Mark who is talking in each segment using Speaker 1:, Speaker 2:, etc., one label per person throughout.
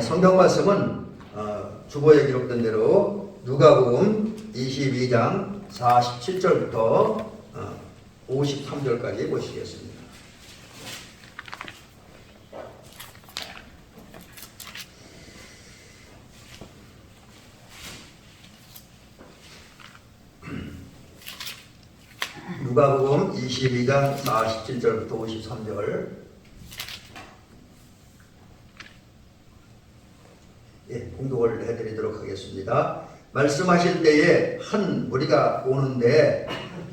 Speaker 1: 성경 말씀은 주보에 기록된 대로 누가복음 22장 47절부터 53절까지 보시겠습니다. 누가복음 22장 47절부터 53절. 공독을 해드리도록 하겠습니다. 말씀하실 때에 한 무리가 오는데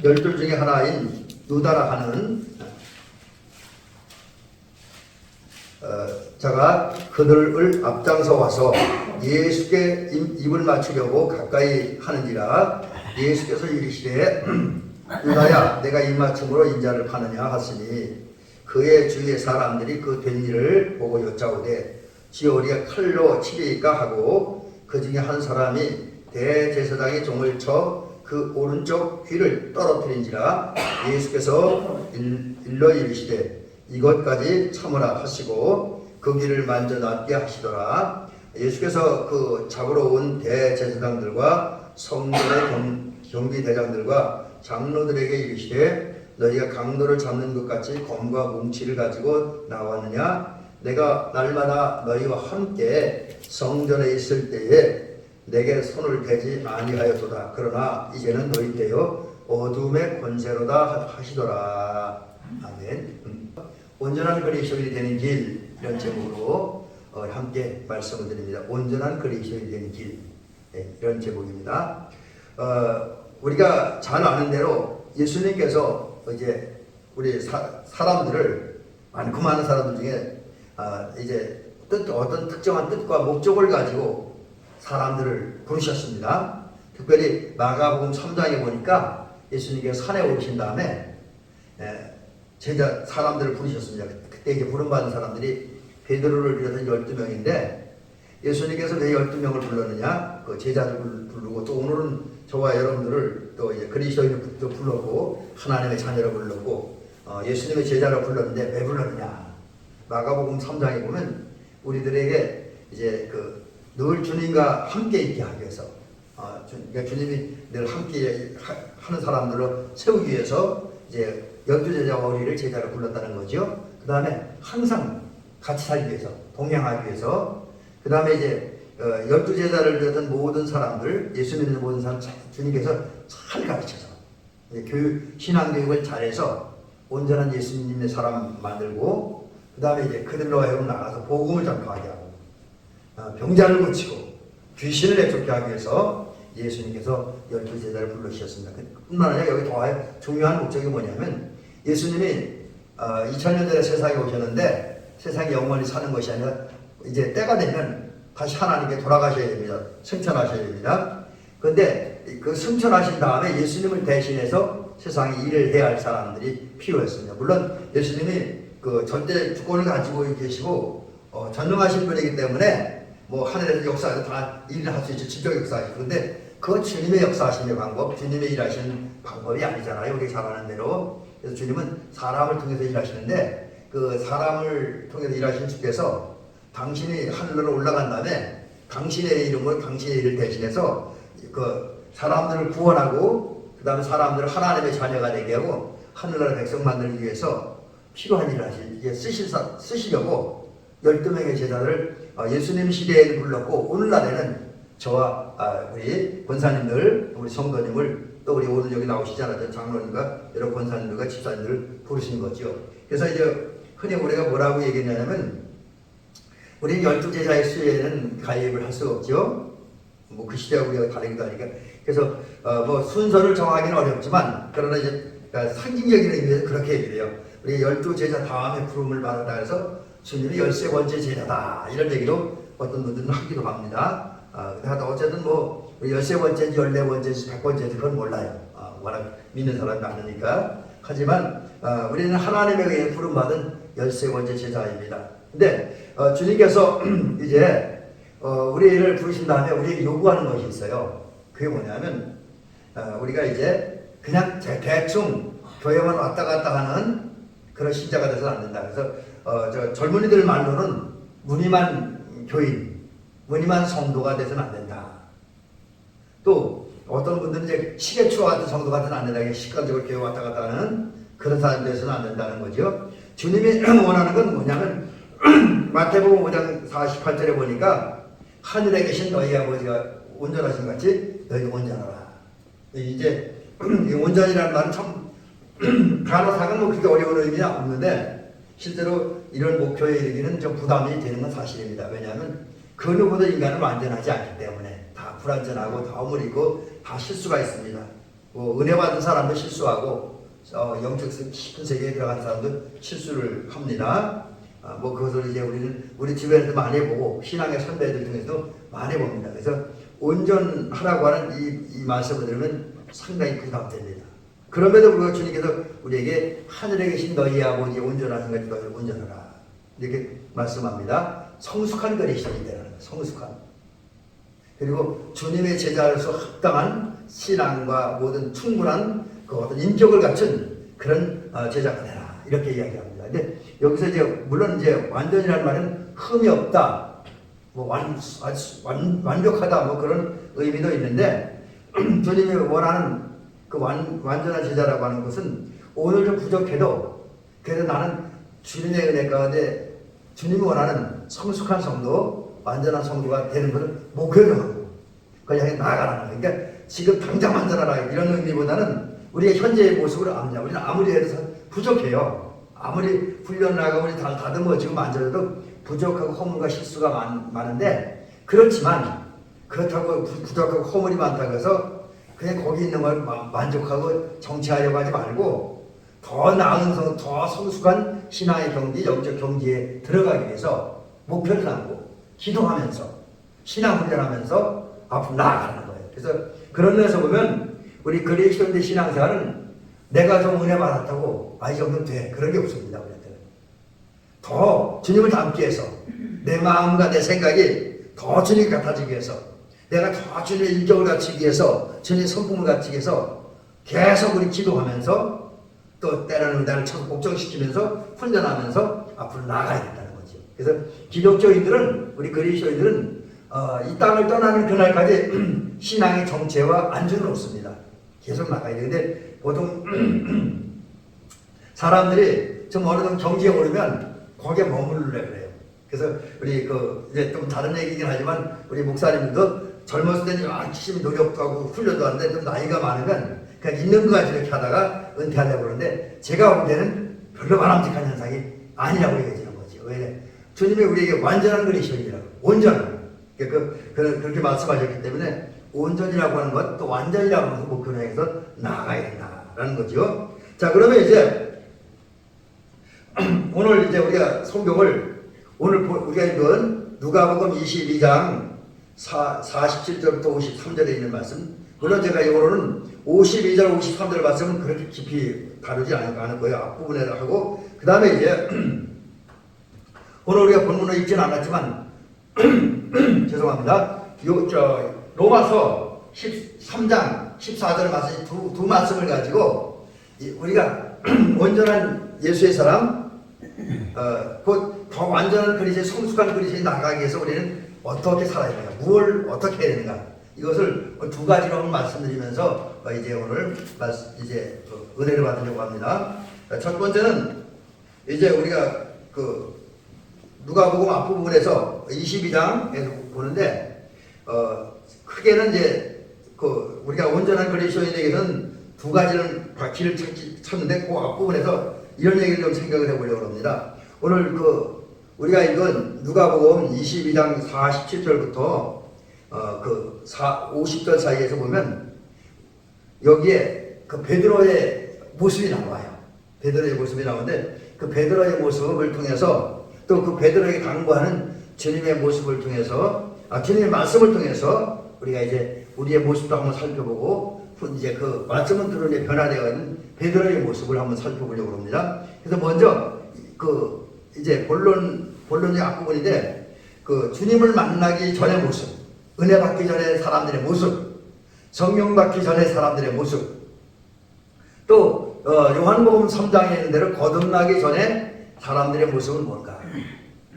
Speaker 1: 12 중에 하나인 유다라 하는 자가 그들을 앞장서 와서 예수께 입을 맞추려고 가까이 하는지라 예수께서 이르시되 유다야 내가 입맞춤으로 인자를 파느냐 하시니 그의 주위의 사람들이 그 된 일을 보고 여짜오되 지어 우리가 칼로 치리까 하고 그 중에 한 사람이 대제사장의 종을 쳐 그 오른쪽 귀를 떨어뜨린지라 예수께서 일러 이르시되 이것까지 참으라 하시고 그 귀를 만져 낫게 하시더라. 예수께서 그 잡으러 온 대제사장들과 성전의 경비대장들과 장로들에게 이르시되 너희가 강도를 잡는 것 같이 검과 뭉치를 가지고 나왔느냐? 내가 날마다 너희와 함께 성전에 있을 때에 내게 손을 대지 아니하였도다. 그러나 이제는 너희 때여 어둠의 권세로다 하시더라. 아멘. 온전한 그리스도인이 되는 길, 이런 제목으로 함께 말씀을 드립니다. 온전한 그리스도인이 되는 길, 이런 제목입니다. 우리가 잘 아는 대로 예수님께서 이제 우리 사람들을 많고 많은 사람들 중에 이제 어떤 특정한 뜻과 목적을 가지고 사람들을 부르셨습니다. 특별히 마가복음 3장에 보니까 예수님께서 산에 오르신 다음에 제자 사람들을 부르셨습니다. 그때 이제 부름받은 사람들이 베드로를 비롯한 12명인데 예수님께서 왜 12명을 불렀느냐? 그 제자들을 부르고 또 오늘은 저와 여러분들을 또 이제 그리스도인을 불렀고 하나님의 자녀를 불렀고 예수님의 제자를 불렀는데 왜 불렀느냐? 마가복음 3장에 보면 우리들에게 이제 늘 주님과 함께 있게 하기 위해서 그러니까 주님이 늘 함께 하는 사람들로 세우기 위해서 이제 12제자와 우리를 제자로 불렀다는 거죠. 그 다음에 항상 같이 살기 위해서 동행하기 위해서 그 다음에 이제 12제자를 비롯한 모든 사람들 예수 믿는 모든 사람 주님께서 잘 가르쳐서 신앙교육을 잘해서 온전한 예수님의 사람 만들고 그 다음에 이제 그들로 하여금 나가서 복음을 전파하게 하고 병자를 고치고 귀신을 내쫓게 하기 위해서 예수님께서 12제자를 부르셨습니다. 뿐만 아니라 여기 더 중요한 목적이 뭐냐면 예수님이 2000년 전에 세상에 오셨는데 세상에 영원히 사는 것이 아니라 이제 때가 되면 다시 하나님께 돌아가셔야 됩니다. 승천하셔야 됩니다. 그런데 그 승천하신 다음에 예수님을 대신해서 세상에 일을 해야 할 사람들이 필요했습니다. 물론 예수님이 그 절대 주권을 가지고 계시고 전능하신 분이기 때문에 뭐 하늘에서 역사에서 다 일을 할 수 있죠. 지적 역사죠. 그런데 그 주님의 역사하시는 방법, 주님의 일하시는 방법이 아니잖아요. 우리 잘 아는 대로. 그래서 주님은 사람을 통해서 일하시는데 그 사람을 통해서 일하신 주께서 당신이 하늘로 올라간 다음에 당신의 이름으로 당신의 일을 대신해서 그 사람들을 구원하고 그 다음에 사람들을 하나님의 자녀가 되게 하고 하늘나라 백성 만들기 위해서 필요한 일을 쓰시려고 12명의 제자들을 예수님 시대에 불렀고 오늘날에는 저와 우리 권사님들, 우리 성도님을 또 우리 오늘 여기 나오시잖아요. 장로님과 여러 권사님들과 집사님들을 부르신 거죠. 그래서 이제 흔히 우리가 뭐라고 얘기했냐면 우리 12제자의 수에는 가입을 할 수가 없죠. 뭐 그 시대하고 우리가 다르기도 하니까. 그래서 뭐 순서를 정하기는 어렵지만 그러나 이제 상징적인 의미에서 그렇게 얘기해요. 우리 12제자 다음에 부름을 받았다 해서 주님이 13번째 제자다 이런 얘기로 어떤 분들은 하기도 합니다. 어쨌든 뭐 13번째인지 14번째인지 100번째인지 그건 몰라요. 워낙 믿는 사람이 많으니까. 하지만 우리는 하나님에 의해 부름받은 13번째 제자입니다. 근데 주님께서 이제 우리를 부르신 다음에 우리에게 요구하는 것이 있어요. 그게 뭐냐면 우리가 이제 그냥 대충 교회만 왔다 갔다 하는 그런 신자가 돼서는 안 된다. 그래서 젊은이들 말로는 무늬만 교인 무늬만 성도가 돼서는 안 된다. 또 어떤 분들은 이제 시계추와 같은 성도가 돼서는 안 된다. 시간적으로 교회 왔다 갔다 하는 그런 사람이 돼서는 안 된다는 거죠. 주님이 원하는 건 뭐냐면 마태복음 5장 48절에 보니까 하늘에 계신 너희 아버지가 온전하신 같이 너희도 온전하라. 이제 이 온전이라는 말은 참 간호상은 뭐 그렇게 어려운 의미는 없는데 실제로 이런 목표에 이르기는 좀 부담이 되는 건 사실입니다. 왜냐하면 그 누구도 인간은 완전하지 않기 때문에 다 불완전하고 다 허물이고 다 실수가 있습니다. 뭐 은혜 받은 사람도 실수하고 영적 깊은 세계에 들어간 사람도 실수를 합니다. 뭐 그것을 이제 우리는 우리 주변에서 많이 보고 신앙의 선배들 중에서도 많이 봅니다. 그래서 온전하라고 하는 이 말씀을 들으면 상당히 부담됩니다. 그럼에도 불구하고 주님께서 우리에게 하늘에 계신 너희 아버지 온전하신 것이 너희를 온전하라 이렇게 말씀합니다. 성숙한 그리스도인이 되라는 거예요. 성숙한. 그리고 주님의 제자로서 합당한 신앙과 모든 충분한 그 어떤 인격을 갖춘 그런 제자가 되라 이렇게 이야기합니다. 근데 여기서 이제 물론 이제 완전이라는 말은 흠이 없다, 뭐 완벽하다 뭐 그런 의미도 있는데 주님이 원하는 그 완전한 제자라고 하는 것은 오늘 좀 부족해도 그래도 나는 주님의 은혜 가운데 주님이 원하는 성숙한 성도, 완전한 성도가 되는 것을 목표로 하고 그걸 향해 나아가라는 거예요. 그러니까 지금 당장 완전하라 이런 의미보다는 우리의 현재의 모습을 압니다. 우리는 아무리 해도 부족해요. 아무리 훈련을 하고 우리 다듬어지고 만져도 부족하고 허물과 실수가 많은데 그렇지만 그렇다고 부족하고 허물이 많다고 해서 그냥 거기 있는 걸 만족하고 정치하려고 하지 말고 더 나은 더 성숙한 신앙의 경지, 영적 경지에 들어가기 위해서 목표를 갖고 기도하면서 신앙 훈련하면서 앞으로 나아가는 거예요. 그래서 그런 면에서 보면 우리 그리스도인의 신앙생활은 내가 좀 은혜 받았다고 이 정도면 돼 그런 게 없습니다. 우리한테는 더 주님을 닮기 위해서 내 마음과 내 생각이 더 주님 같아지기 위해서 내가 더 주님의 인격을 갖추기 위해서 주님의 성품을 갖추기 위해서 계속 우리 기도하면서 또 때로는 나를 복종시키면서 훈련하면서 앞으로 나가야 된다는 거죠. 그래서 기독교인들은 우리 그리스도인들은 이 땅을 떠나는 그날까지 신앙의 정체와 안주는 없습니다. 계속 나가야 되는데 보통 사람들이 좀 어느 정도 경지에 오르면 거기에 머무르려고 그래요. 그래서 우리 이제 좀 다른 얘기긴 하지만 우리 목사님도 젊었을 때는 열심히 노력도 하고 훈련도 하는데 좀 나이가 많으면 그냥 있는 거 가지고 이렇게 하다가 은퇴하려고 그러는데 제가 볼 때는 별로 바람직한 현상이 아니라고 얘기해주는 거죠. 왜? 주님이 우리에게 완전한 그리스도인이라고 온전한 그렇게 말씀하셨기 때문에 온전이라고 하는 것 또 완전이라고 하는 것을 목표로 해서 나아가야 된다라는 거죠. 자, 그러면 이제 오늘 이제 우리가 성경을 오늘 우리가 읽은 누가복음 22장 47절부터 53절에 있는 말씀, 물론 제가 이거로는 52절 53절 말씀은 그렇게 깊이 다루지 않을 거예요. 앞부분에 하고 그 다음에 이제 오늘 우리가 본문으로 읽지는 않았지만 죄송합니다. 로마서 13장 14절 말씀 두 말씀을 가지고 우리가 온전한 예수의 사람 곧 더 완전한 그리스도의 성숙한 그리스도에 나가기 위해서 우리는 어떻게 살아야 되는가, 무엇을 어떻게 해야 되는가, 이것을 두 가지로 말씀드리면서 이제 오늘 이제 은혜를 받으려고 합니다. 첫 번째는 이제 우리가 누가복음 앞부분에서 22장에서 보는데 크게는 이제 우리가 온전한 그리스도인에게는 두 가지를 길을 찾는데 그 앞부분에서 이런 얘기를 좀 생각을 해보려고 합니다. 오늘 우리가 읽은 누가복음 22장 47절부터 50절 사이에서 보면 여기에 베드로의 모습이 나와요. 베드로의 모습이 나오는데 그 베드로의 모습을 통해서 또 그 베드로에게 당부하는 주님의 모습을 통해서 주님의 말씀을 통해서 우리가 이제 우리의 모습도 한번 살펴보고 이제 그 말씀을 들으니 변화되어 있는 베드로의 모습을 한번 살펴보려고 합니다. 그래서 먼저 이제 본론의 앞부분인데 주님을 만나기 전의 모습, 은혜 받기 전의 사람들의 모습, 성령 받기 전의 사람들의 모습, 또 요한복음 3장에 있는 대로 거듭나기 전에 사람들의 모습은 뭔가,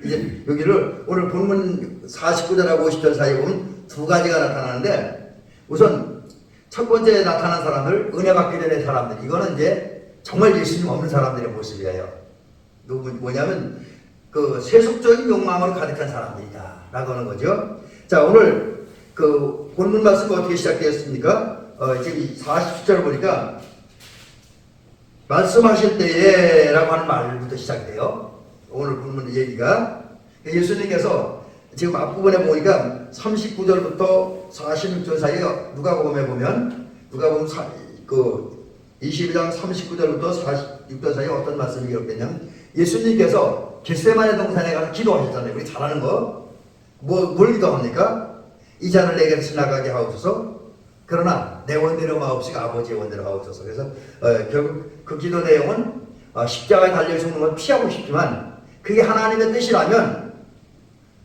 Speaker 1: 이제 여기를 오늘 본문 49절하고 50절 사이에 보면 두 가지가 나타나는데, 우선 첫 번째 나타난 사람들, 은혜 받기 전의 사람들, 이거는 이제 정말 예수님 없는 사람들의 모습이에요. 뭐냐면 그 세속적인 욕망으로 가득한 사람들이다 라고 하는 거죠. 자, 오늘 그 본문 말씀이 어떻게 시작되었습니까? 지금 40절 보니까 말씀하실 때에 라고 하는 말부터 시작돼요. 오늘 본문 얘기가 예수님께서 지금 앞부분에 보니까 39절부터 46절 사이에 누가복음에 보면 누가복음 22장 39절부터 46절 사이에 어떤 말씀이 기록되냐면, 예수님께서 겟세마네 동산에 가서 기도하셨잖아요. 우리 잘 아는 거. 뭘 기도합니까? 이 잔을 내게서 지나가게 하옵소서. 그러나 내 원대로 마옵시고 아버지의 원대로 하옵소서. 그래서 결국 그 기도 내용은 십자가에 달려 죽는 건 피하고 싶지만 그게 하나님의 뜻이라면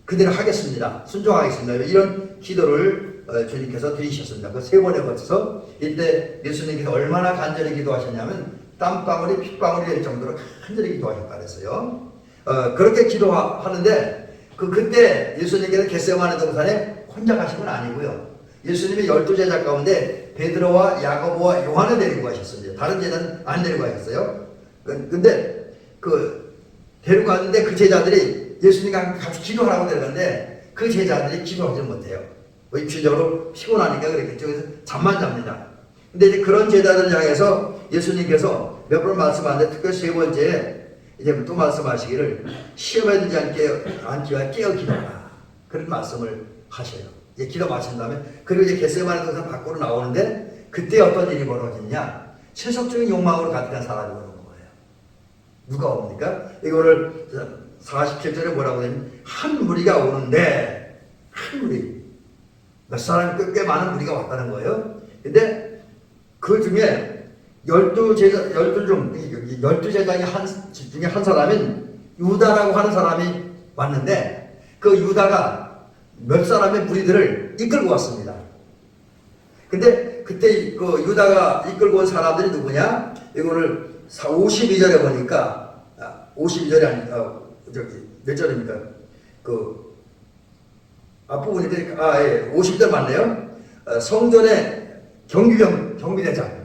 Speaker 1: 그대로 하겠습니다. 순종하겠습니다. 이런 기도를 주님께서 드리셨습니다. 그 세 번에 거쳐서 이때 예수님께서 얼마나 간절히 기도하셨냐면 땀방울이 핏방울이 될 정도로 간절히 기도하셨다 그랬어요. 그렇게 기도하는데 그때 예수님께서 겟세마네 동산에 혼자 가신 건 아니고요. 예수님이 12제자 가운데 베드로와 야고보와 요한을 데리고 가셨습니다. 다른 제자는 안 데리고 가셨어요. 근데 데리고 갔는데 그 제자들이 예수님과 같이 기도하라고 데려갔는데 그 제자들이 기도하지 못해요. 입시적으로 피곤하니까 그랬겠죠. 그래서 잠만 잡니다. 근데 이제 그런 제자들을 향해서 예수님께서 몇 번 말씀하는데 특별히 세 번째에 이제 또 말씀하시기를 시험에 들지 않기와 깨어 기도하라. 그런 말씀을 하셔요. 이제 기도 마친 다음에 그리고 이제 겟세마네 동산 밖으로 나오는데 그때 어떤 일이 벌어졌냐? 세속적인 욕망으로 가득한 사람이 오는 거예요. 누가 옵니까? 이거를 47절에 뭐라고 하냐면 한 무리가 오는데, 한 무리 몇 사람 꽤 많은 무리가 왔다는 거예요. 근데 그 중에 12제자 중에 한 사람인 유다라고 하는 사람이 왔는데 그 유다가 몇 사람의 무리들을 이끌고 왔습니다. 근데 그때 그 유다가 이끌고 온 사람들이 누구냐? 이거를 52절에 보니까 52절이 아니 몇 절입니까? 그 앞부분이 50절 맞네요. 성전의 경비대장.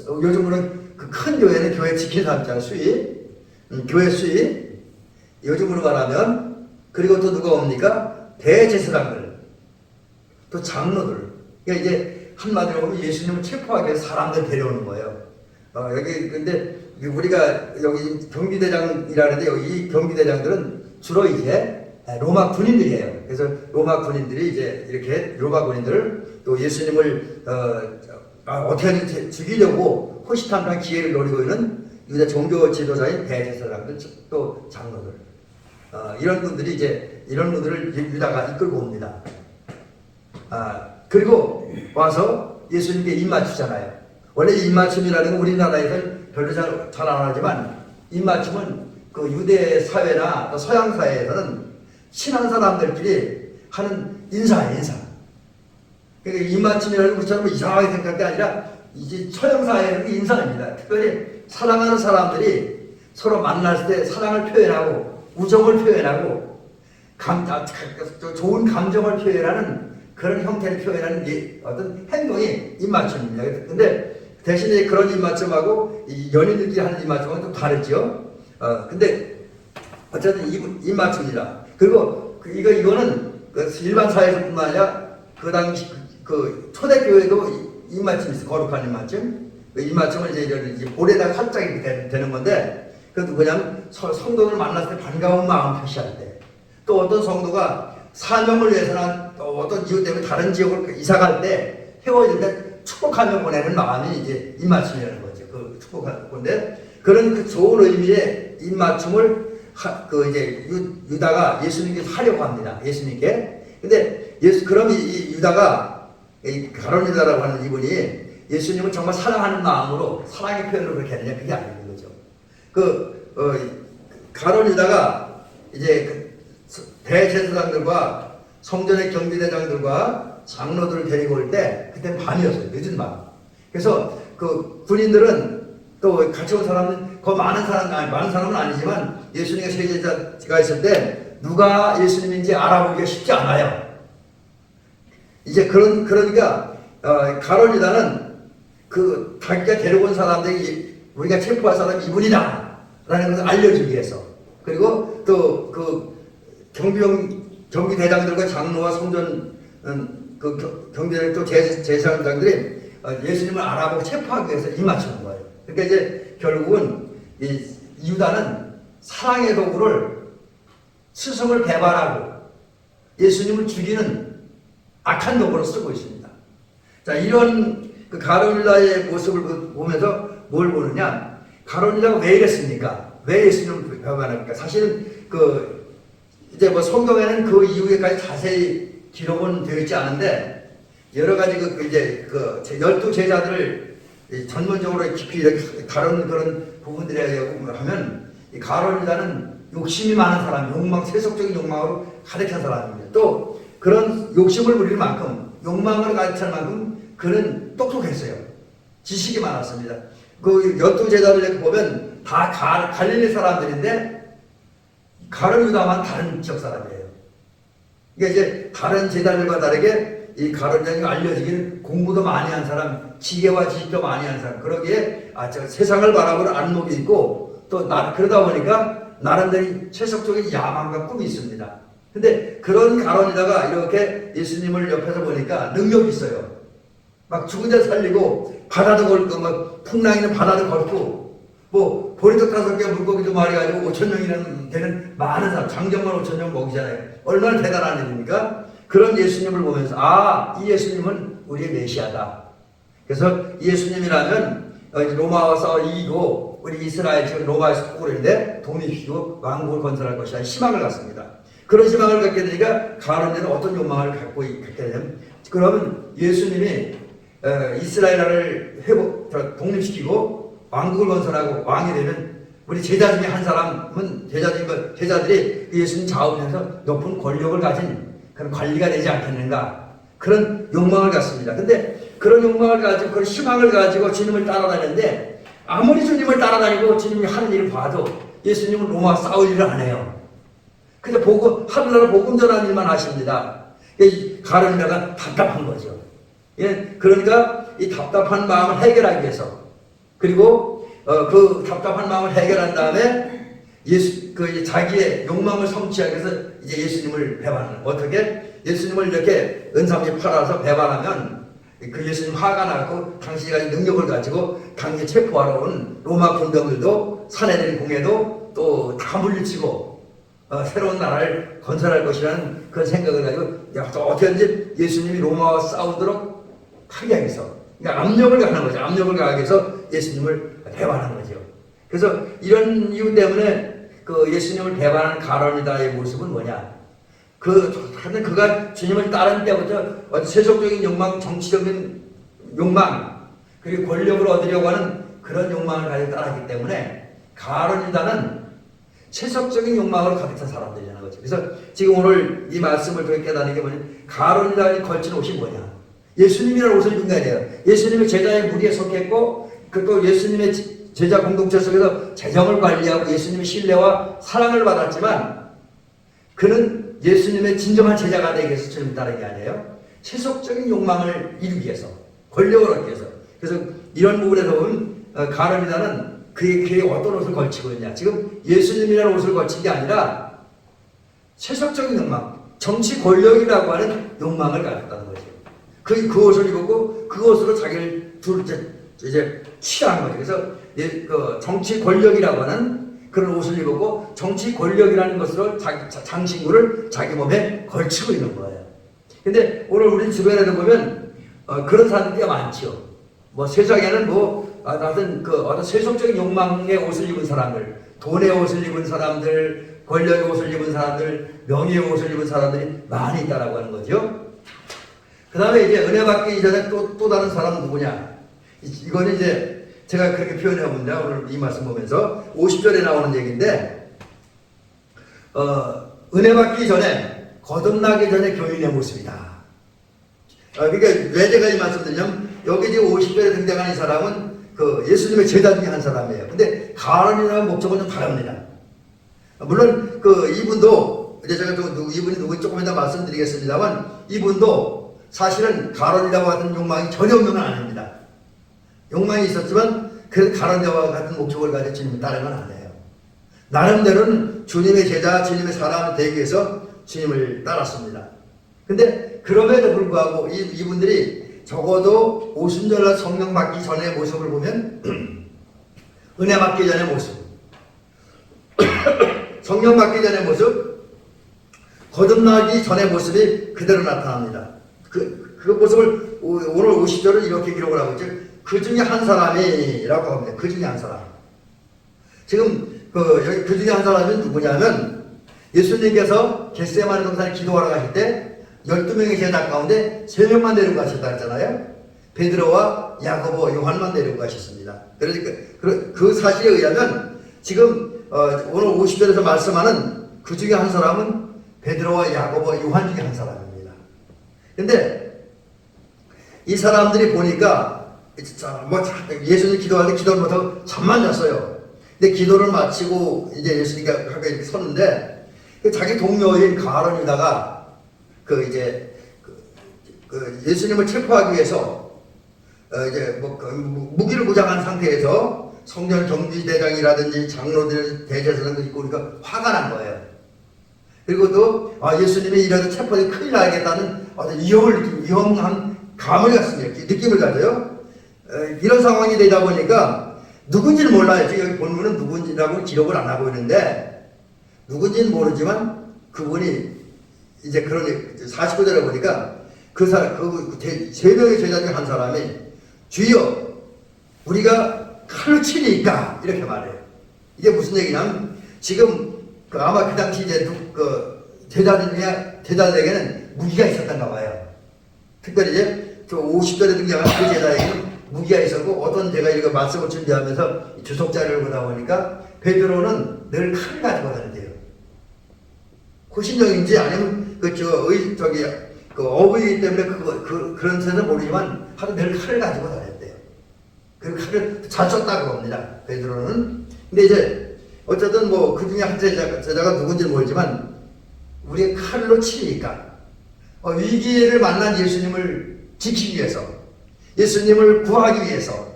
Speaker 1: 요즘으로는 그 큰 교회는 교회 지키는 사람 있잖아요. 수위. 교회 수위. 요즘으로 말하면. 그리고 또 누가 옵니까? 대제사장들. 또 장로들. 그러니까 이제 한마디로 보면 예수님을 체포하기 위해서 사람들 데려오는 거예요. 여기 근데 우리가 여기 경비대장이라는데 여기 경비대장들은 주로 이제 로마 군인들이에요. 그래서 로마 군인들이 이제 이렇게 로마 군인들을 또 예수님을 어떻게든 죽이려고 호시탐탐 기회를 노리고 있는 유다 종교 지도자인 대제사장들 또 장로들 이런 분들이 이제 이런 분들을 유다가 이끌고 옵니다. 그리고 와서 예수님께 입맞추잖아요. 원래 입맞춤이라는 건 우리나라에서는 별로 잘 안 하지만 입맞춤은 그 유대 사회나 또 서양 사회에서는 친한 사람들끼리 하는 인사예요, 인사. 그러니까 입맞춤이라는 것처럼 이상하게 생각할 게 아니라 이제 서양 사회는 인사입니다. 특별히 사랑하는 사람들이 서로 만났을 때 사랑을 표현하고 우정을 표현하고 좋은 감정을 표현하는 그런 형태를 표현하는 어떤 행동이 입맞춤입니다. 근데 대신에 그런 입맞춤하고 연인들끼리 하는 입맞춤은 좀 다르죠. 근데 어쨌든 입맞춤이다. 그리고 이거는 일반 사회에서뿐만 아니라 그 당시 그 초대교회도 입맞춤이 있어. 거룩한 입맞춤. 입맞춤은 이제 볼에다가 살짝 이렇게 되는 건데, 그것도 뭐냐면 성도를 만났을 때 반가운 마음 표시할 때, 또 어떤 성도가 사명을 위해서나 또 어떤 이유 때문에 다른 지역으로 이사갈 때 헤어질 때 축복하며 보내는 마음이 이제 입맞춤이라는 거죠. 그 축복하는 건데, 그런 그 좋은 의미의 입맞춤을 이제 유다가 예수님께 하려고 합니다. 예수님께. 근데 그럼 이 유다가 가룟 유다라고 하는 이분이 예수님을 정말 사랑하는 마음으로 사랑의 표현으로 그렇게 하느냐, 그게 아닌 거죠. 가룟 유다가 이제 대제사장들과 성전의 경비대장들과 장로들을 데리고 올 때 그때는 밤이었어요. 늦은 밤. 그래서 그 군인들은 또 같이 온 사람은 그 많은 사람은 아니지만 예수님의 세계자가 있을 때 누가 예수님인지 알아보기가 쉽지 않아요. 이제 그러니까 가룟유다는 그 자기가 데려온 사람들이 우리가 체포할 사람이 이분이다 라는 것을 알려주기 위해서, 그리고 또 그 경비대장들과 장로와 성전 그 경비대장 또 제사장들이 예수님을 알아보고 체포하기 위해서 입맞추는 거예요. 그러니까 이제 결국은 이 유다는 사랑의 도구를 스승을 배반하고 예수님을 죽이는 악한 도구로 쓰고 있습니다. 자, 이런 그 가룟유다의 모습을 보면서 뭘 보느냐? 가룟유다가 왜 이랬습니까? 왜 예수님을 배반합니까? 사실은 이제 뭐 성경에는 그 이후에까지 자세히 기록은 되어 있지 않은데, 여러 가지 이제 12 제자들을 전문적으로 깊이 이렇게 다룬 그런 부분들이라고 하면, 이 가룟유다는 욕심이 많은 사람, 세속적인 욕망으로 가득한 사람입니다. 또 그런 욕심을 부릴 만큼, 욕망을 가득한 만큼 그는 똑똑했어요. 지식이 많았습니다. 그 12 제자들 이렇게 보면 다 갈릴리 사람들인데 가룟유다만 다른 지역 사람이에요. 그러니까 이제 다른 제자들과 다르게 이 가룟유다가 알려지기는 공부도 많이 한 사람, 지혜와 지식도 많이 한 사람, 그러기에 세상을 바라보는 안목이 있고, 또 그러다 보니까 나름대로 세속적인 야망과 꿈이 있습니다. 근데 그런 가룟유다가 이렇게 예수님을 옆에서 보니까 능력이 있어요. 막 죽은 자 살리고, 바다도 걸고, 막 풍랑이는 바다도 걸고, 뭐 보리떡 5개 물고기도 말해가지고 5,000명이나 되는 많은 사람, 장정만 5,000명 먹이잖아요. 얼마나 대단한 일입니까? 그런 예수님을 보면서 이 예수님은 우리의 메시아다. 그래서 예수님이라면 로마와 싸워 이기고 우리 이스라엘 지금 로마에서 속고 있는데 독립시키고 왕국을 건설할 것이라는 희망을 갖습니다. 그런 희망을 갖게 되니까 가룟유다는 어떤 욕망을 갖고 있게 되면, 그러면 예수님이 이스라엘을 독립시키고 왕국을 건설하고 왕이 되면 우리 제자 중에 한 사람은 제자들이 예수님 좌우면서 높은 권력을 가진 그런 관리가 되지 않겠는가, 그런 욕망을 갖습니다. 근데 그런 욕망을 가지고 그런 희망을 가지고 주님을 따라다니는데, 아무리 주님을 따라다니고 주님이 하는 일을 봐도 예수님은 로마 싸울 일을 안 해요. 근데 하늘나라 복음 전하는 일만 하십니다. 가룟유다가 답답한 거죠. 그러니까 이 답답한 마음을 해결하기 위해서, 그리고 그 답답한 마음을 해결한 다음에 자기의 욕망을 성취하기 위해서 이제 예수님을 배반하는, 어떻게 예수님을 이렇게 은삼이 팔아서 배반하면 그 예수님 화가 나고 당신이 가진 능력을 가지고 당시 체포하러 온 로마 군병들도 사내들 공회도 또 다 물리치고 새로운 나라를 건설할 것이라는 그런 생각을 가지고 어떻게든지 예수님이 로마와 싸우도록 하게 하기 위해서, 그러니까 압력을 가하는 거죠. 압력을 가하기 위해서 예수님을 배반한 거죠. 그래서 이런 이유 때문에 그 예수님을 배반하는 가룟유다의 모습은 뭐냐? 그가 주님을 따른 때부터 어떤 세속적인 욕망, 정치적인 욕망, 그리고 권력을 얻으려고 하는 그런 욕망을 가지고 따랐기 때문에 가룟유다는 세속적인 욕망으로 가득 찬 사람들이라는 거죠. 그래서 지금 오늘 이 말씀을 통해 깨닫는 게 뭐냐면, 가룟유다가 걸친 옷이 뭐냐? 예수님이라는 옷을 입은 게 아니에요. 예수님의 제자의 무리에 속했고, 또 예수님의 제자 공동체 속에서 재정을 관리하고 예수님의 신뢰와 사랑을 받았지만, 그는 예수님의 진정한 제자가 되기 위해서 주님을 따르는 게 아니에요. 세속적인 욕망을 이루기 위해서, 권력을 얻기 위해서. 그래서 이런 부분에서 보면 가룟유다는 그의 어떤 옷을 걸치고 있냐? 지금 예수님이라는 옷을 걸친 게 아니라 세속적인 욕망, 정치 권력이라고 하는 욕망을 가졌다는 거죠. 그 옷을 입었고 그 옷으로 자기를 이제 취한 거죠. 그래서 그 정치 권력이라고 하는 그런 옷을 입었고 정치 권력이라는 것으로 장신구를 자기 몸에 걸치고 있는 거예요. 근데 오늘 우리 주변에도 보면 그런 사람들이 많죠. 뭐 세상에는 어떤 세속적인 욕망의 옷을 입은 사람들, 돈의 옷을 입은 사람들, 권력의 옷을 입은 사람들, 명예의 옷을 입은 사람들이 많이 있다라고 하는 거죠. 그 다음에 이제 은혜 받기 이전에 또 다른 사람은 누구냐? 이거는 이제 제가 그렇게 표현해 봅니다. 오늘 이 말씀 보면서 50절에 나오는 얘기인데, 은혜 받기 전에, 거듭나기 전에 교인의 모습이다. 그러니까 왜 제가 이 말씀 드리냐면, 여기 지금 50절에 등장하는 이 사람은 그 예수님의 제자 중에 한 사람이에요. 근데 가론이라는 목적은 좀 다릅니다. 물론 그 이분도 이제 제가 또 이분이 누구인지 조금 이따 말씀드리겠습니다만 이분도 사실은 가론이라고 하는 욕망이 전혀 없는 건 아닙니다. 욕망이 있었지만 그래도 가론대와 같은 목적을 가지고 주님을 따른 건 아니에요. 나름대로는 주님의 제자, 주님의 사람이 되기 위해서 주님을 따랐습니다. 근데 그럼에도 불구하고 이분들이 적어도 오순절날 성령 받기 전의 모습을 보면 은혜 받기 전의 모습, 성령 받기 전의 모습, 거듭나기 전의 모습이 그대로 나타납니다. 그 모습을 오늘 50절을 이렇게 기록을 하고 있죠. 그 중에 한 사람이라고 합니다. 그 중에 한 사람. 지금 그 중에 한 사람이 누구냐면 예수님께서 겟세마네 동산에 기도하러 가실 때 12명의 제자 가운데 3명만 데리고 가셨다 했잖아요. 베드로와 야고보, 요한만 데리고 가셨습니다. 그러니까 그 사실에 의하면 지금 오늘 50절에서 말씀하는 그 중에 한 사람은 베드로와 야고보, 요한 중에 한 사람입니다. 근데 이 사람들이 보니까 뭐 예수님 기도할 때 기도를 못하고 잠만 잤어요. 근데 기도를 마치고 이제 예수님과 이렇게 섰는데 자기 동료인 가론 유다가 예수님을 체포하기 위해서 무기를 무장한 상태에서 성전 경비대장이라든지 장로들 대제사장도 있고 그러니까 화가 난 거예요. 그리고 또 예수님이 이래도 체포해 큰일 나겠다는 어떤 위험한 감을 갖습니다. 느낌을 가져요. 이런 상황이 되다 보니까 누군지는 몰라요. 지금 여기 본문은 누군지라고 기록을 안 하고 있는데 누군지는 모르지만 그분이 이제 그런 49절에 보니까 그 사람, 세 명의 제자 중 한 사람이 주여 우리가 칼로 치니까 이렇게 말해요. 이게 무슨 얘기냐면 지금 아마 그 당시 이제 제자들에게는 무기가 있었던가 봐요. 특별히 이제 50절에 등장한 그 제자에게는 무기가 있었고 어떤 제가 이거 말씀을 준비하면서 주석 자료를 보다 보니까 베드로는 늘 칼을 가지고 다닌대요. 호신령인지 아니면 어부이기 때문에 그런 세는 모르지만 하도 늘 칼을 가지고 다녔대요. 그 칼을 잘 썼다고 합니다. 베드로는. 근데 이제 어쨌든 그 중에 한 제자가 누군지는 모르지만 우리의 칼로 치니까 위기를 만난 예수님을 지키기 위해서 예수님을 구하기 위해서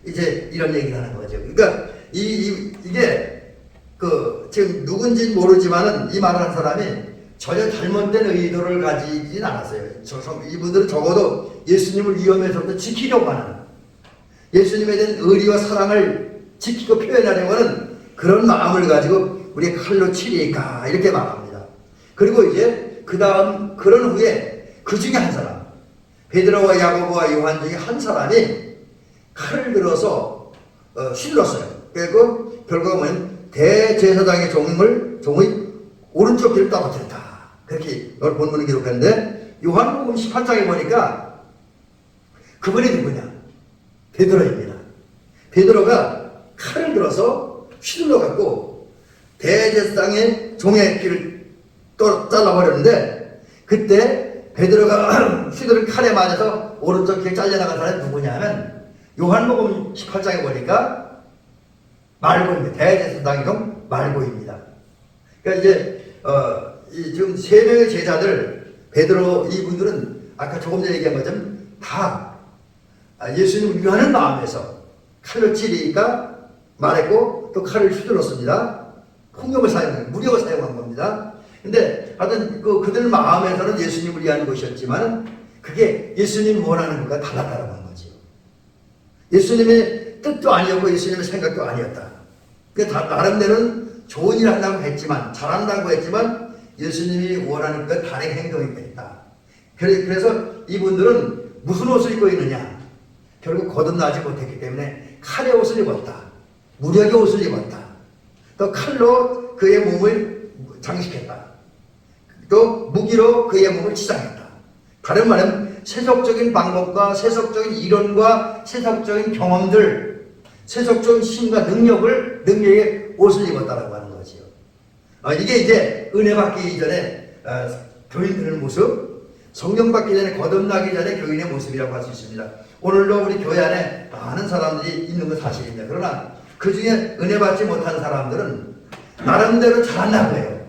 Speaker 1: 이제 이런 얘기를 하는 거죠. 그러니까 이게 지금 누군지는 모르지만은 이 말을 한 사람이 전혀 잘못된 의도를 가지진 않았어요. 이분들은 적어도 예수님을 위험에서부터 지키려고 하는 예수님에 대한 의리와 사랑을 지키고 표현하려고 하는 그런 마음을 가지고 우리 칼로 치리까 이렇게 말합니다. 그리고 이제 그 다음 그런 후에 그 중에 한 사람 베드로와 야고보와 요한 중에 한 사람이 칼을 들어서 휘둘렀어요. 그리고 결과가 뭐냐면 대제사장의 종의 오른쪽 귀를 따버렸다. 그렇게 오늘 본문을 기록했는데 요한복음 18장에 보니까 그분이 누구냐? 베드로입니다. 베드로가 칼을 들어서 휘둘러갖고 대제사장의 종의 귀를 잘라버렸는데 그때 베드로가 휘두른 칼에 맞아서 오른쪽 귀에 잘려나간 사람이 누구냐면 요한복음 18장에 보니까 말고입니다. 대제사장의 종 말고입니다. 그러니까 이제 지금 세 명의 제자들 베드로 이분들은 아까 조금 전에 얘기한 것처럼 다 예수님을 위하는 마음에서 칼로 찌르니까 말했고 또 칼을 휘둘렀습니다. 폭력을 사용한 무력을 사용한 겁니다. 근데 하여튼 그들 마음에서는 예수님을 위하는 것이었지만 그게 예수님이 원하는 것과 달랐다고 하는 거죠. 예수님의 뜻도 아니었고 예수님의 생각도 아니었다. 그러니까 나름대로는 좋은 일 한다고 했지만 잘한다고 했지만 예수님이 원하는 것과 다른 행동이 됐다. 그래서 이분들은 무슨 옷을 입고 있느냐? 결국 거듭나지 못했기 때문에 칼의 옷을 입었다. 무력의 옷을 입었다. 또 칼로 그의 몸을 장식했다. 또 무기로 그의 몸을 치장했다. 다른 말은 세속적인 방법과 세속적인 이론과 세속적인 경험들, 세속적인 힘과 능력의 옷을 입었다라고 하는 거지요. 이게 이제 은혜 받기 이전에 교인 되는 모습, 성령 받기 전에 거듭나기 전에 교인의 모습이라고 할 수 있습니다. 오늘도 우리 교회 안에 많은 사람들이 있는 건 사실입니다. 그러나 그 중에 은혜 받지 못한 사람들은 나름대로 잘한다고 해요.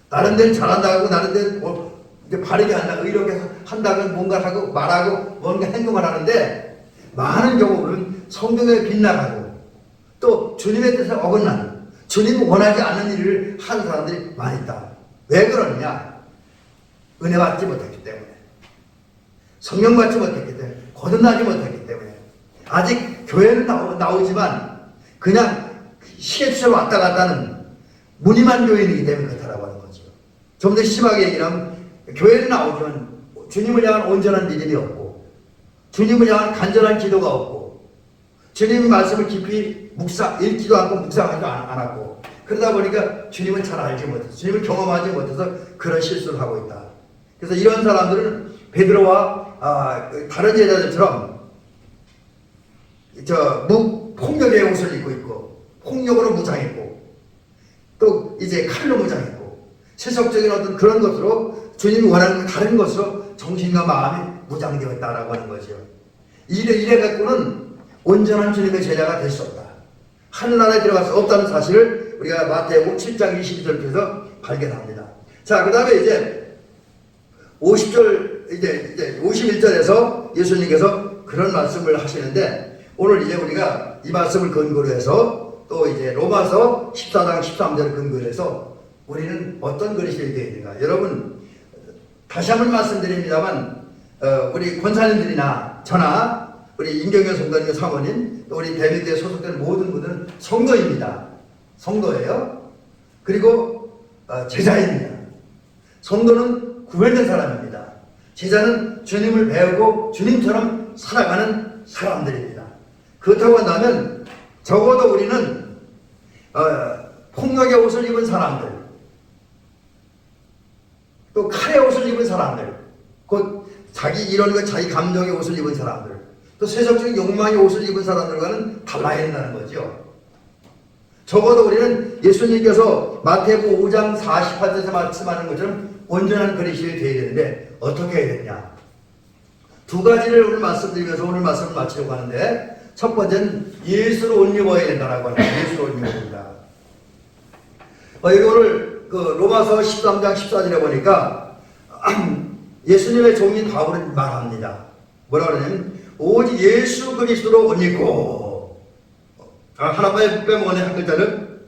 Speaker 1: 나름대로 잘한다고 나름대로 이제 바르게 한다고 이렇게 한다고 뭔가 하고 말하고 뭔가 행동을 하는데 많은 경우는 성경에 빗나가고 또 주님의 뜻에 어긋나는 주님이 원하지 않는 일을 하는 사람들이 많이 있다. 왜 그러느냐? 은혜 받지 못했기 때문에, 성령 받지 못했기 때문에, 거듭나지 못했기 때문에, 아직 교회는 나오지만 그냥 시계추처럼 왔다 갔다 하는 무늬만 교인이기 때문에 그렇다라고 하는 거죠. 좀 더 심하게 얘기하면 교회는 나오지만 주님을 향한 온전한 믿음이 없고, 주님을 향한 간절한 기도가 없고, 주님의 말씀을 깊이 읽지도 않고 묵상하지도 않았고, 그러다 보니까 주님을 잘 알지 못해서, 주님을 경험하지 못해서 그런 실수를 하고 있다. 그래서 이런 사람들은 베드로와 다른 제자들처럼 폭력의 옷을 입고 있고, 폭력으로 무장했고, 또 이제 칼로 무장했고, 세속적인 어떤 그런 것으로 주님이 원하는 다른 것으로 정신과 마음이 무장되어 있다라고 하는 거죠. 이래 갖고는 온전한 주님의 제자가 될 수 없다. 하늘나라에 들어갈 수 없다는 사실을 우리가 마태복음 7장 22절에서 발견합니다. 자, 그 다음에 이제 50절, 이제 51절에서 예수님께서 그런 말씀을 하시는데, 오늘 이제 우리가 이 말씀을 근거로 해서 또 이제 로마서 14장 13절을 근거로 해서 우리는 어떤 그리스도인이 되어야 되는가. 여러분, 다시 한번 말씀드립니다만, 우리 권사님들이나 저나 우리 임경현 성도님 사모님, 또 우리 대비대에 소속된 모든 분들은 성도입니다. 성도예요. 그리고 제자입니다. 성도는 구별된 사람입니다. 제자는 주님을 배우고 주님처럼 살아가는 사람들입니다. 그렇다고 한다면 적어도 우리는 폭력의 옷을 입은 사람들, 또 칼의 옷을 입은 사람들, 곧 자기 이론과 자기 감정의 옷을 입은 사람들, 또 세속적인 욕망의 옷을 입은 사람들과는 달라야 된다는 거죠. 적어도 우리는 예수님께서 마태복음 5장 48절에서 말씀하는 것처럼 온전한 그리스도인이 되어야 되는데 어떻게 해야 되냐? 두 가지를 오늘 말씀드리면서 오늘 말씀을 마치려고 하는데, 첫 번째는 예수로 옷 입어야 된다라고 하는 거예요. 예수로 옷 입어야 된다. 여기 오늘 그 로마서 13장 14절에 보니까 예수님의 종인 바울은 말합니다. 뭐라 그러냐면 오직 예수 그리스도로 옷 입고, 하나만에 빼먹은 한 글자는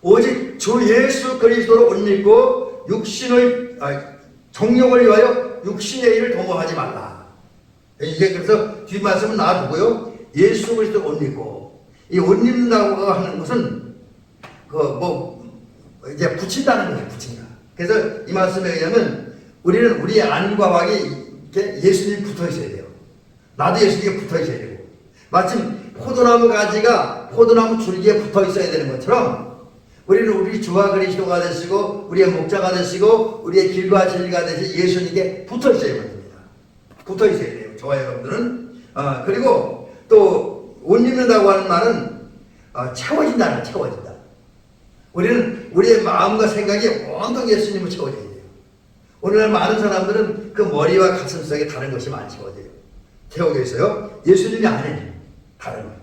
Speaker 1: 오직 주 예수 그리스도로 옷 입고 정욕을 위하여 육신의 일을 도모하지 말라. 이제 그래서 뒷말씀은 놔두고요. 예수 그리스도 옷 입고, 이 옷 입는다고 하는 것은 이제 붙인다는 거예요. 붙인다. 그래서 이 말씀에 의하면 우리는 우리의 안과 밖에 예수님이 붙어 있어야 돼요. 나도 예수님께 붙어 있어야 되고, 마침 포도나무 가지가 포도나무 줄기에 붙어 있어야 되는 것처럼 우리는 우리 주와 그리스도가 되시고 우리의 목자가 되시고 우리의 길과 진리가 되시 예수님께 붙어 있어야 됩니다. 붙어 있어야 돼요. 저와 여러분들은. 그리고 또 옷 입는다고 하는 말은 채워진다는 거예요. 채워진다. 우리는 우리의 마음과 생각이 온통 예수님을 채워줘야 돼요. 오늘날 많은 사람들은 그 머리와 가슴 속에 다른 것이 많이 채워져 있어요. 예수님이 아니에요. 다른 거예요.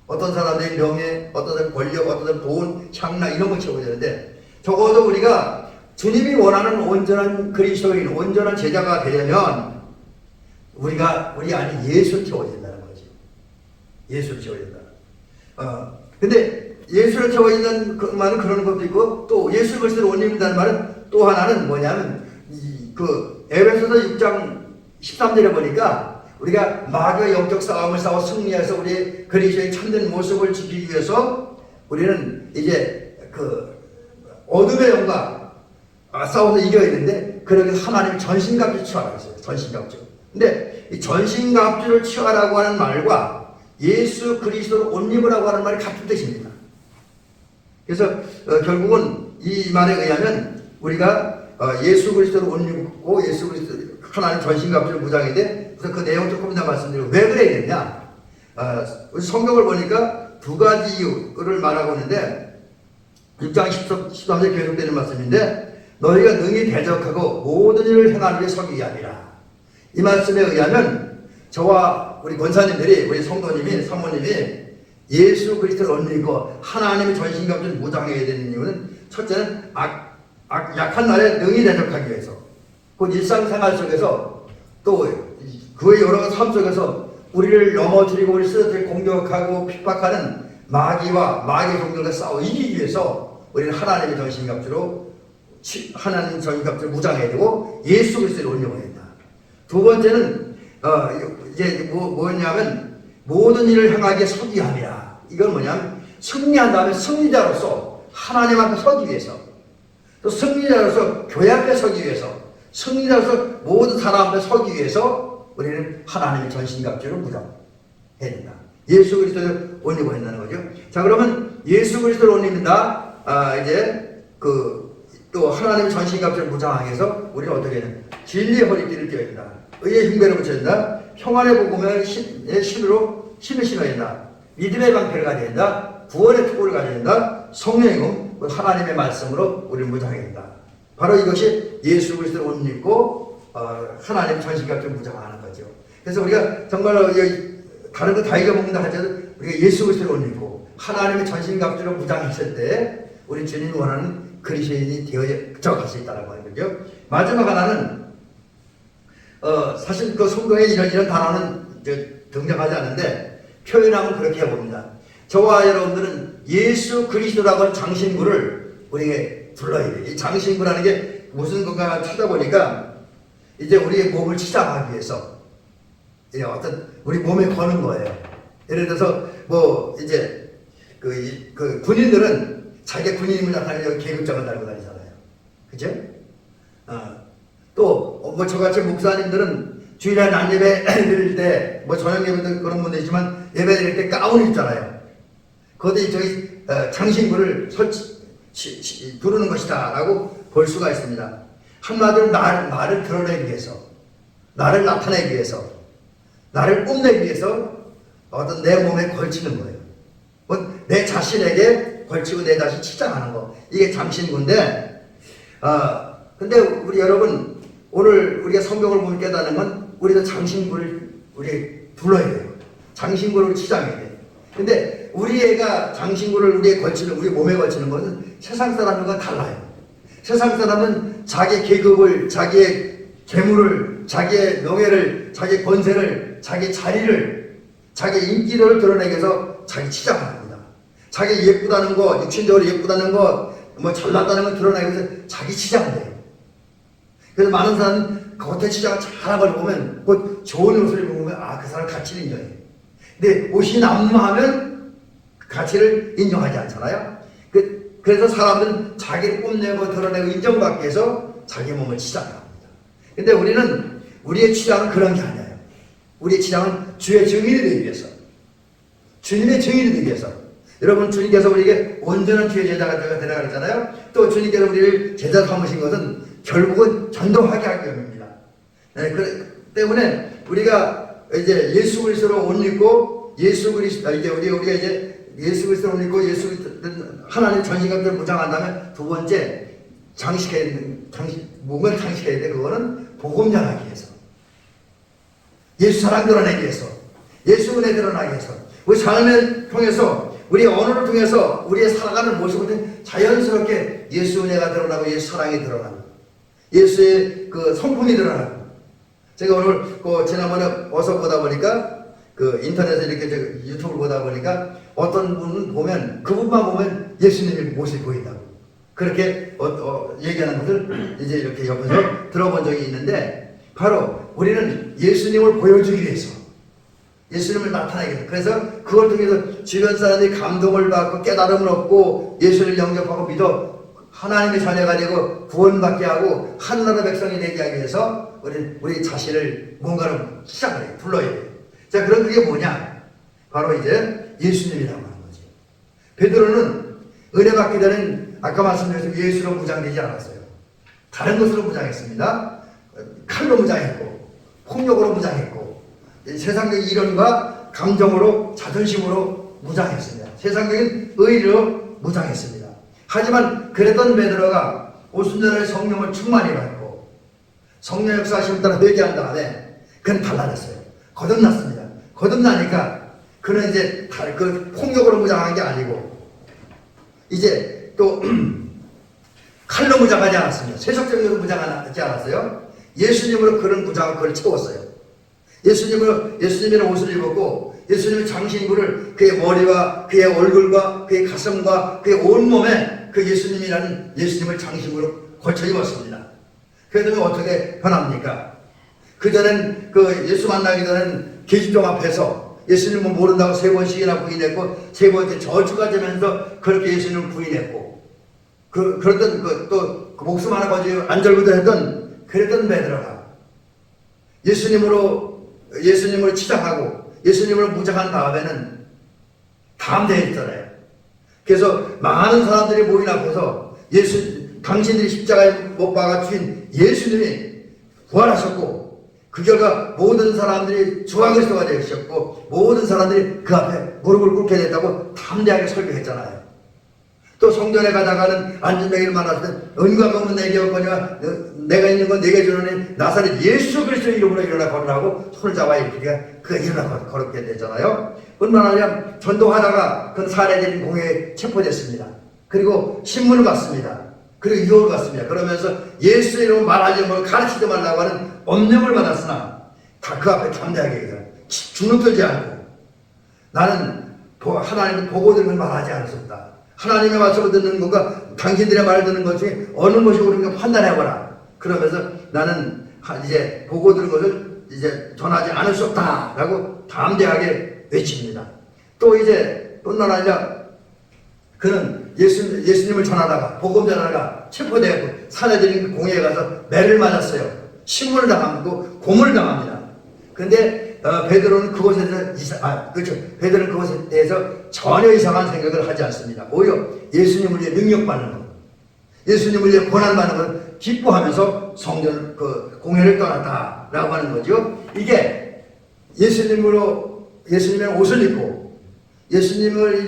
Speaker 1: 어떤 사람들이 명예, 어떤 사람은 권력, 어떤 사람은 돈, 향락 이런 걸 채워지는데, 적어도 우리가 주님이 원하는 온전한 그리스도인, 온전한 제자가 되려면 우리 안에 예수를 채워진다는 거죠. 예수를 채워진다. 근데 예수를 채워진다는 그 말은 그런 것도 있고, 또 예수 그리스도를 옷 입는다는 말은 또 하나는 뭐냐면, 에베소서 6장 13절에 보니까 우리가 마귀와 영적 싸움을 싸워 승리해서 우리의 그리스도의 참된 모습을 지키기 위해서 우리는 이제 어둠의 영과 싸워서 이겨야 되는데, 그러기 위해서 하나님이 전신갑주를 취하라고 했어요. 전신갑주. 근데 이 전신갑주를 취하라고 하는 말과 예수 그리스도를 옷 입으라고 하는 말이 같은 뜻입니다. 그래서 결국은 이 말에 의하면 우리가 예수 그리스도를 옷 입고 예수 그리스도 하나님 전신갑주를 무장해야 돼. 그래서 그 내용 조금 이따 말씀드리고, 왜 그래야 되냐? 성경을 보니까 두 가지 이유를 말하고 있는데 6장 13절 계속되는 말씀인데, 너희가 능히 대적하고 모든 일을 행하는 게 서기 위함이라. 이 말씀에 의하면 저와 우리 권사님들이, 우리 성도님이, 사모님이 예수 그리스도를 얻고 하나님의 전신갑주를 무장해야 되는 이유는, 첫째는 약한 날에 능히 대적하기 위해서, 그 일상생활 속에서 또 그의 여러 삶 속에서 우리를 넘어뜨리고 우리 쓰러뜨리고 공격하고 핍박하는 마귀와 마귀 종들과 싸워 이기기 위해서 우리는 하나님의 전신갑주로 하나님 전신갑주를 무장해야 되고 예수 그리스도를 온유해야 된다. 두 번째는 이제 뭐냐면 모든 일을 행하기에 서기 위함이라. 이건 뭐냐면 승리한 다음에 승리자로서 하나님 앞에 서기 위해서, 또 승리자로서 교회 앞에 서기 위해서, 승리자로서 모든 사람 앞에 서기 위해서 우리는 하나님의 전신갑주를 무장해야 된다. 예수 그리스도를 옷 입어야 한다는 거죠. 자, 그러면 예수 그리스도를 옷 입는다. 이제 또 하나님의 전신갑주를 무장하기 위해서 우리는 어떻게 해야 된다? 진리의 허리띠를 띄어야 된다. 의의 흉배를 붙여야 된다. 평안의 복음을 힘을 신어야 된다. 믿음의 방패를 가져야 된다. 구원의 특권을 가져야 된다. 성령의 금, 하나님의 말씀으로 우리를 무장해야 된다. 바로 이것이 예수 그리스도를 옷 입고 하나님의 전신갑주를 무장하는 거죠. 그래서 우리가 정말로 다른 거 다 잊어먹는다 하더라도 우리가 예수 그리스도를 옷 입고 하나님의 전신갑주를 무장했을 때 우리 주님이 원하는 그리스도인이 되어져 갈 수 있다는 거죠. 마지막 하나는 사실 그 성경에 이런 단어는 등장하지 않는데 표현하면 그렇게 해봅니다. 저와 여러분들은 예수 그리스도라고 하는 장신구를 우리에게 불러야 돼요. 이 장신구라는 게 무슨 건가 찾아보니까 이제 우리의 몸을 치장하기 위해서 어떤 우리 몸에 거는 거예요. 예를 들어서 뭐 이제 그 군인들은 자기 군인임을 나타내려고 계급장을 달고 다니잖아요. 그죠? 또 뭐 저같이 목사님들은 주일날 낮예배 드릴 때 뭐 저녁 예배도 그런 분도 있지만 예배 드릴 때 가운을 입잖아요. 거기에 저기 장신구를 두르는 것이다 라고 볼 수가 있습니다. 한마디로 나를 드러내기 위해서, 나를 나타내기 위해서, 나를 뽐내기 위해서 어떤 내 몸에 걸치는 거예요. 내 자신에게 걸치고 내 자신 치장하는 거, 이게 장신구인데, 근데 우리 여러분, 오늘 우리가 성경을 보면 깨닫는 건 우리도 장신구를 우리 불러야 돼요. 장신구를 치장해야 돼요. 근데 우리 애가 장신구를 우리에 걸치는, 우리 몸에 걸치는 것은 세상 사람과 달라요. 세상 사람은 자기 계급을, 자기의 재물을, 자기의 명예를, 자기 권세를, 자기 자리를, 자기 인기를 드러내기 위해서 자기 치장을 합니다. 자기 예쁘다는 것, 육신적으로 예쁘다는 것, 뭐 잘났다는 걸 드러내기 위해서 자기 치장을 해요. 그래서 많은 사람은 겉에 치장을 잘한 걸 보면, 곧 좋은 옷을 입으면, 그 사람 가치를 인정해요. 근데 옷이 남루하면 그 가치를 인정하지 않잖아요. 그래서 사람들은 자기를 뽐내고 드러내고 인정받기 위해서 자기 몸을 치장합니다. 근데 우리는, 우리의 치장은 그런 게 아니에요. 우리의 치장은 주의 증인이 되기 위해서, 주님의 증인이 되기 위해서. 여러분, 주님께서 우리에게 온전한 주의 제자가 되라 그랬잖아요. 또 주님께서 우리를 제자 삼으신 것은 결국은 전도하게 하기 위함입니다. 네, 그 때문에 우리가 이제 예수 그리스도로 옷 입고 이제 우리가 이제 예수 그리스도로 옷 입고 예수 그리스도 하나님 전신갑주를 무장한다면 두 번째 몸을 장식해야 돼. 그거는 복음 전하기 위해서, 예수 사랑 드러내기 위해서, 예수 은혜 드러나기 위해서, 우리 삶을 통해서, 우리 언어를 통해서 우리의 살아가는 모습을 자연스럽게 예수 은혜가 드러나고 예수 사랑이 드러나고 예수의 그 성품이 드러나고. 제가 오늘 지난번에 어서 보다 보니까 인터넷에 이렇게 유튜브를 보다 보니까 어떤 분은 보면 그분만 보면 예수님의 모습이 보인다고 그렇게 얘기하는 것을 이제 이렇게 옆에서 들어본 적이 있는데, 바로 우리는 예수님을 보여주기 위해서, 예수님을 나타내기 위해서, 그래서 그걸 통해서 주변 사람들이 감동을 받고 깨달음을 얻고 예수를 영접하고 믿어 하나님의 자녀가 되고 구원받게 하고 하나나라 백성이 되게 하기 위해서 우리 자신을 뭔가를 시작을 해요. 불러야 돼요. 자, 그럼 그게 뭐냐? 바로 이제 예수님이라고 하는 거지. 베드로는 은혜 받기 전엔 아까 말씀드렸듯이 예수로 무장되지 않았어요. 다른 것으로 무장했습니다. 칼로 무장했고, 폭력으로 무장했고, 세상적인 이론과 감정으로, 자존심으로 무장했습니다. 세상적인 의리로 무장했습니다. 하지만 그랬던 베드로가 오순절에 성령을 충만히 받고 성령 역사하심을 따라 회개한 다음에 그는 달라졌어요. 거듭났습니다. 거듭나니까 그는 이제 그 폭력으로 무장한 게 아니고 이제 또 칼로 무장하지 않았습니다. 세속적으로 무장하지 않았어요. 예수님으로 그런 무장을 그걸 채웠어요. 예수님의 옷을 입었고 예수님의 장신구를 그의 머리와 그의 얼굴과 그의 가슴과 그의 온몸에 그 예수님이라는 예수님을 장신구로 걸쳐 입었습니다. 그러면 어떻게 변합니까? 그전엔 그 예수 만나기 전엔 계집종 앞에서 예수님을 모른다고 3번씩이나 부인했고 3번째 저주가 되면서 그렇게 예수님을 부인했고 그랬던 또 그 목숨 하나 가지고 안절부절했던 그랬던 베드로가 예수님을 치장하고 예수님을 무장한 다음에는 담대해 있잖아요. 그래서 많은 사람들이 모인 앞에서 당신들이 십자가에 못 박아 주신 예수님이 부활하셨고 그 결과 모든 사람들이 주와 그리스도가 되셨고 모든 사람들이 그 앞에 무릎을 꿇게 됐다고 담대하게 설교했잖아요. 또 성전에 가다가는 안진뱅이를 만났을 때 은과 금은 내게 없거니와 내가 있는 건 내게 주노니 나사렛 예수 그리스도의 이름으로 일어나 걸으라고 손을 잡아 이렇게 그가 일어나 걸었게 되잖아요. 뿐만 아니라 전도하다가 그 살해된 공회에 체포됐습니다. 그리고 신문을 받습니다. 그리고 유혹을 받습니다. 그러면서 예수의 이름으로 말하지 말고 가르치지 말라고 하는 엄명을 받았으나 다 그 앞에 담대하게 얘기해요. 주눅들지 않고 나는 하나님의 보고 들은 걸 말하지 않을 수 없다. 하나님의 말씀을 듣는 것과 당신들의 말을 듣는 것 중에 어느 것이 옳은가 판단해보라. 그러면서 나는 이제 보고 들은 것을 이제 전하지 않을 수 없다 라고 담대하게 외칩니다. 또 이제 뿐만 아니라 그는 예수님을 전하다가 복음 전하다가 체포되고 살해드린 공회에 가서 매를 맞았어요. 신문을 당하고 고문을 당합니다. 그런데 베드로는 베드로는 그것에 대해서 전혀 이상한 생각을 하지 않습니다. 오히려 예수님을 위해 능력받는 것, 예수님을 위해 고난받는 것 기뻐하면서 성전 그 공회를 떠났다라고 하는 거죠. 이게 예수님의 옷을 입고 예수님을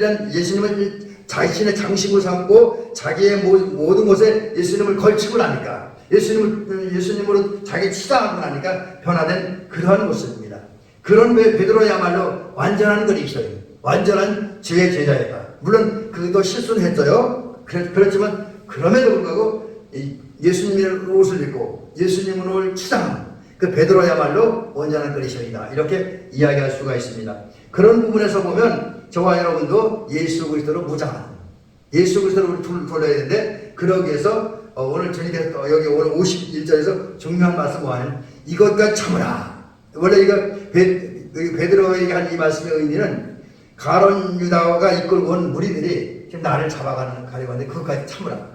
Speaker 1: 자신의 장식으로 삼고 자기의 모든 것에 예수님을 걸치고 나니까 예수님으로 자기 치장하고 나니까 변화된 그러한 모습입니다. 그런 베드로야말로 완전한 그리스도인, 완전한 주의 제자였다. 물론 그도 실수는 했어요. 그렇지만 그럼에도 불구하고 예수님의 옷을 입고 예수님을 치장한 그 베드로야말로 온전한 그리스도이다. 이렇게 이야기할 수가 있습니다. 그런 부분에서 보면 저와 여러분도 예수 그리스도로 무장하는, 예수 그리스도로 돌려야 되는데 그러기 위해서 오늘 주님께서 여기 오늘 51절에서 중요한 말씀 뭐하냐면 이것과 참으라. 원래 이거 베드로에게 한 이 말씀의 의미는 가론 유다가 이끌고 온 무리들이 지금 나를 가려고 하는데 그것까지 참으라.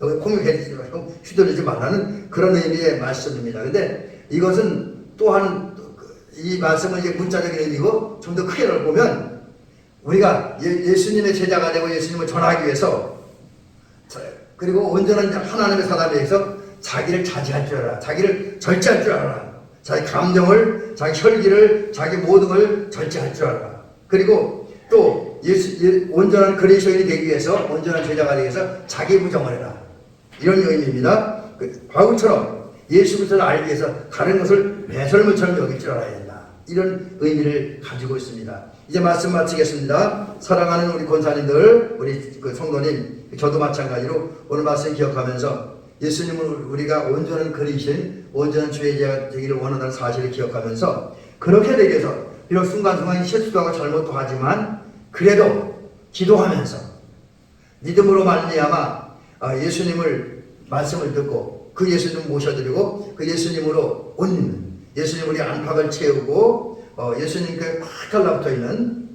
Speaker 1: 여기 공격해주지 말고 휘둘리지 말라는 그런 의미의 말씀입니다. 근데 이것은 또한 이 말씀은 이제 문자적인 의미고 좀 더 크게 보면 우리가 예수님의 제자가 되고 예수님을 전하기 위해서 그리고 온전한 하나님의 사람에 의해서 자기를 자제할 줄 알아라. 자기를 절제할 줄 알아라. 자기 감정을, 자기 혈기를, 자기 모든 걸 절제할 줄 알아라. 그리고 또 온전한 그리스도인이 되기 위해서, 온전한 제자가 되기 위해서 자기 부정을 해라. 이런 의미입니다. 바울처럼 예수 그리스도를 알기 위해서 다른 것을 배설물처럼 여길 줄 알아야 된다. 이런 의미를 가지고 있습니다. 이제 말씀 마치겠습니다. 사랑하는 우리 권사님들, 우리 그 성도님, 저도 마찬가지로 오늘 말씀 기억하면서 예수님을 우리가 온전한 그리스도인, 온전한 주의 제자가 되기를 원한다는 사실을 기억하면서 그렇게 되기 위해서 비록 순간순간 실수도 하고 잘못도 하지만 그래도 기도하면서 믿음으로 말미암아 예수님을 말씀을 듣고 그 예수님 모셔드리고 그 예수님으로 옷 입는, 예수님 우리 안팎을 채우고 예수님께 팍 달라붙어 있는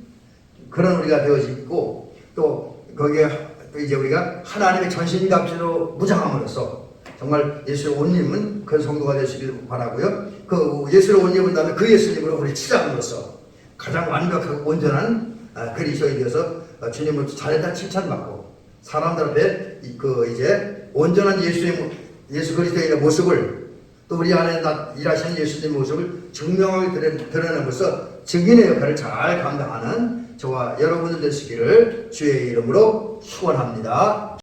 Speaker 1: 그런 우리가 되어지고 또 거기에 이제 우리가 하나님의 전신갑주로 무장함으로써 정말 예수의 옷 입은 그런 성도가 되시길 바라고요. 그 예수를 옷 입은 다음에 그 예수님으로 우리 치장함으로써 가장 완벽하고 온전한 그리스도에 되어서 주님으로부터 잘했다 칭찬받고 사람들 앞에 이제 온전한 예수 그리스도의 모습을 또 우리 안에 일하시는 예수님의 모습을 증명하게 드러내면서 증인의 역할을 잘 감당하는 저와 여러분들 되시기를 주의 이름으로 축원합니다.